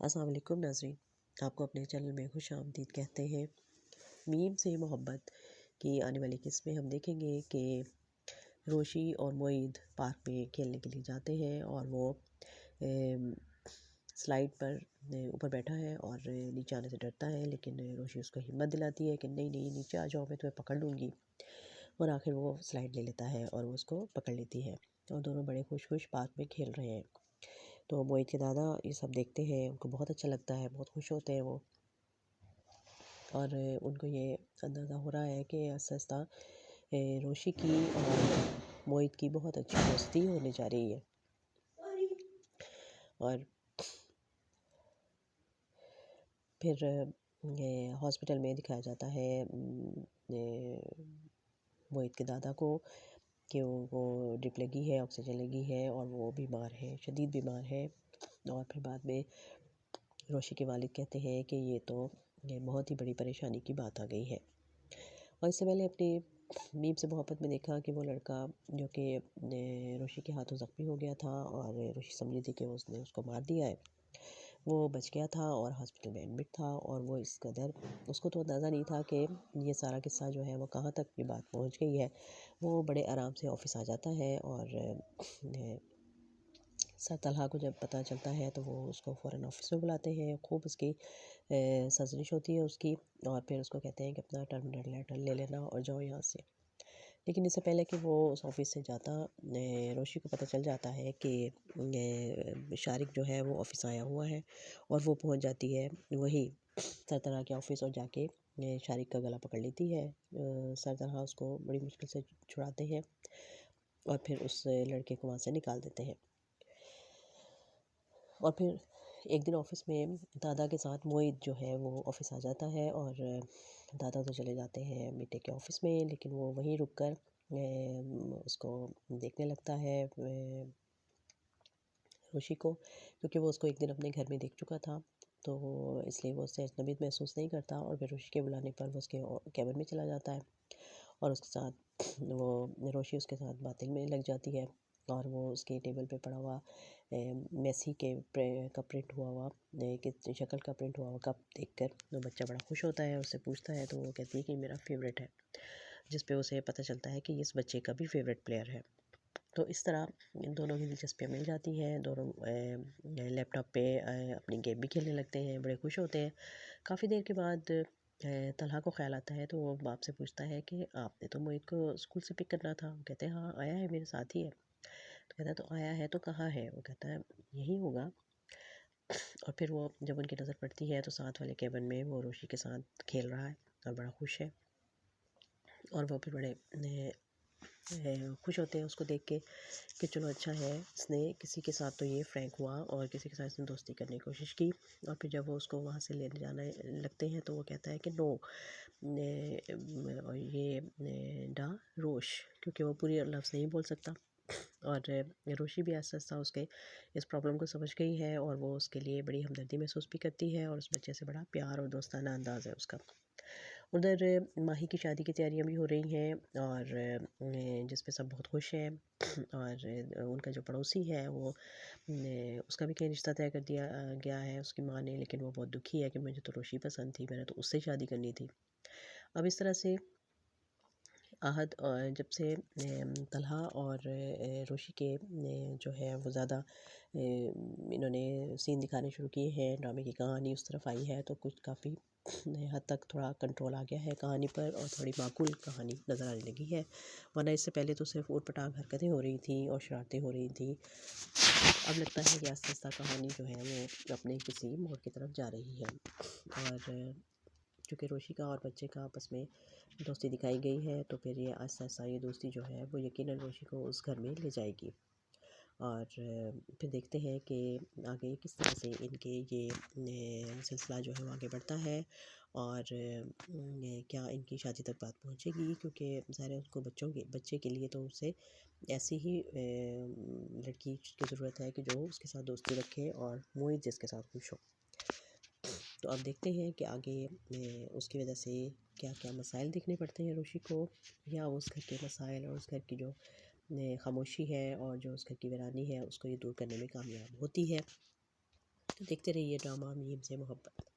अस्सलाम वालेकुम नाज़रीन, आपको अपने चैनल में खुश आमदीद कहते हैं। मीम से मोहब्बत की आने वाली किस्त में हम देखेंगे कि रोशी और मोईद पार्क में खेलने के लिए जाते हैं और वो स्लाइड पर ऊपर बैठा है और नीचे आने से डरता है, लेकिन रोशी उसको हिम्मत दिलाती है कि नहीं नहीं नीचे आ जाओ, मैं तुम्हें पकड़ लूँगी। और आखिर वो स्लाइड ले लेता है और वो उसको पकड़ लेती है और दोनों बड़े खुश खुश पार्क में खेल रहे हैं। तो मोहित के दादा ये सब देखते हैं, उनको बहुत अच्छा लगता है, बहुत खुश होते हैं वो। और उनको ये अंदाज़ा हो रहा है कि आहिस्ता रोशी की और मोहित की बहुत अच्छी दोस्ती होने जा रही है। और फिर हॉस्पिटल में दिखाया जाता है मोहित के दादा को कि वो ड्रिप लगी है, ऑक्सीजन लगी है और वो बीमार है, शदीद बीमार है। और फिर बाद में रोशी के वालिद कहते हैं कि ये बहुत ही बड़ी परेशानी की बात आ गई है। और इससे पहले अपनी मीम से मोहब्बत में देखा कि वो लड़का जो कि रोशी के हाथों ज़ख्मी हो गया था और रोशी समझी थी कि उसने उसको मार दिया है, वो बच गया था और हॉस्पिटल में एडमिट था। और वो इस कदर उसको तो अंदाज़ा नहीं था कि ये सारा किस्सा जो है वो कहाँ तक ये बात पहुँच गई है। वो बड़े आराम से ऑफिस आ जाता है और सर तलहा को जब पता चलता है तो वो उसको फ़ौरन ऑफिस में बुलाते हैं, खूब उसकी सजनिश होती है उसकी। और फिर उसको कहते हैं कि अपना टर्मिनेट लेटर ले लेना और जाओ यहाँ से। लेकिन इससे पहले कि वो उस ऑफिस से जाता, रोशी को पता चल जाता है कि शारिक जो है वो ऑफिस आया हुआ है और वो पहुंच जाती है वही सरतरा के ऑफिस और जाके शारिक का गला पकड़ लेती है। सरतरा उसको बड़ी मुश्किल से छुड़ाते हैं और फिर उस लड़के को वहाँ से निकाल देते हैं। और फिर एक दिन ऑफिस में दादा के साथ मोहित जो है वो ऑफिस आ जाता है और दादा तो चले जाते हैं बेटे के ऑफिस में, लेकिन वो वहीं रुक कर उसको देखने लगता है रोशी को, क्योंकि वो उसको एक दिन अपने घर में देख चुका था। तो इसलिए वो उससे अजनबी महसूस नहीं करता और फिर रोशी के बुलाने पर वो उसके कैबिन में चला जाता है और उसके साथ वो रोशी उसके साथ बातें में लग जाती है। और वो उसके टेबल पे पड़ा हुआ मेसी के का प्रिंट हुआ हुआ कि शक्ल का प्रिंट हुआ हुआ कप देखकर वो बच्चा बड़ा खुश होता है, उससे पूछता है तो वो कहती है कि मेरा फेवरेट है, जिस पे उसे पता चलता है कि इस बच्चे का भी फेवरेट प्लेयर है। तो इस तरह इन दोनों की दिलचस्पियाँ मिल जाती हैं, दोनों लैपटॉप पे अपनी गेम भी खेलने लगते हैं, बड़े खुश होते हैं। काफ़ी देर के बाद तलहा को ख्याल आता है तो वो बाप से पूछता है कि आपने तो मोहित को स्कूल से पिक करना था। वो कहते हैं हाँ आया है, मेरे साथ ही है। तो कहता है तो आया है तो कहाँ है? वो कहता है यही होगा। और फिर वो जब उनकी नज़र पड़ती है तो साथ वाले केबिन में वो रोशी के साथ खेल रहा है और बड़ा खुश है। और वो फिर बड़े खुश होते हैं उसको देख के कि चलो अच्छा है, इसने किसी के साथ तो ये फ्रैंक हुआ और किसी के साथ इसने दोस्ती करने की कोशिश की। और फिर जब वो उसको वहाँ से लेने जाने लगते हैं तो वो कहता है कि नो और ये डा रोश, क्योंकि वो पूरी लफ्ज़ नहीं बोल सकता। और रोशी भी आहिस्ता आहिस्ता उसके इस प्रॉब्लम को समझ गई है और वो उसके लिए बड़ी हमदर्दी महसूस भी करती है और उस बच्चे से बड़ा प्यार और दोस्ताना अंदाज़ है उसका। उधर माही की शादी की तैयारियां भी हो रही हैं और जिस पे सब बहुत खुश हैं। और उनका जो पड़ोसी है वो उसका भी कहीं रिश्ता तय कर दिया गया है उसकी माँ ने, लेकिन वो बहुत दुखी है कि मुझे तो रोशी पसंद थी, मैंने तो उससे शादी करनी थी। अब इस तरह से आहद जब से तलहा और रोशी के जो है वो ज़्यादा इन्होंने सीन दिखाने शुरू किए हैं, ड्रामे की कहानी उस तरफ आई है तो कुछ काफ़ी हद तक थोड़ा कंट्रोल आ गया है कहानी पर और थोड़ी माकूल कहानी नज़र आने लगी है। वरना इससे पहले तो सिर्फ ऊट पटांग हरकतें हो रही थी और शरारतें हो रही थी। अब लगता है कि आस्ता आस्ता कहानी जो है वो अपने किसी मोड़ की तरफ जा रही है। और चूँकि रोशी का और बच्चे का आपस में दोस्ती दिखाई गई है तो फिर ये आहिस्ता आहिस्ता ये दोस्ती जो है वो यकीनन रोशी को उस घर में ले जाएगी। और फिर देखते हैं कि आगे किस तरह से इनके ये सिलसिला जो है वो आगे बढ़ता है और क्या इनकी शादी तक बात पहुंचेगी, क्योंकि ज़ाहिर है उसको बच्चे के लिए तो उसे ऐसी ही लड़की की ज़रूरत है कि जो उसके साथ दोस्ती रखे और मोहित जिसके साथ खुश हो। तो अब देखते हैं कि आगे उसकी वजह से क्या क्या मसाइल देखने पड़ते हैं रोशी को, या उस घर के मसाइल और उस घर की जो खामोशी है और जो उस घर की वीरानी है उसको ये दूर करने में कामयाब होती है। तो देखते रहिए ड्रामा मीम से मोहब्बत।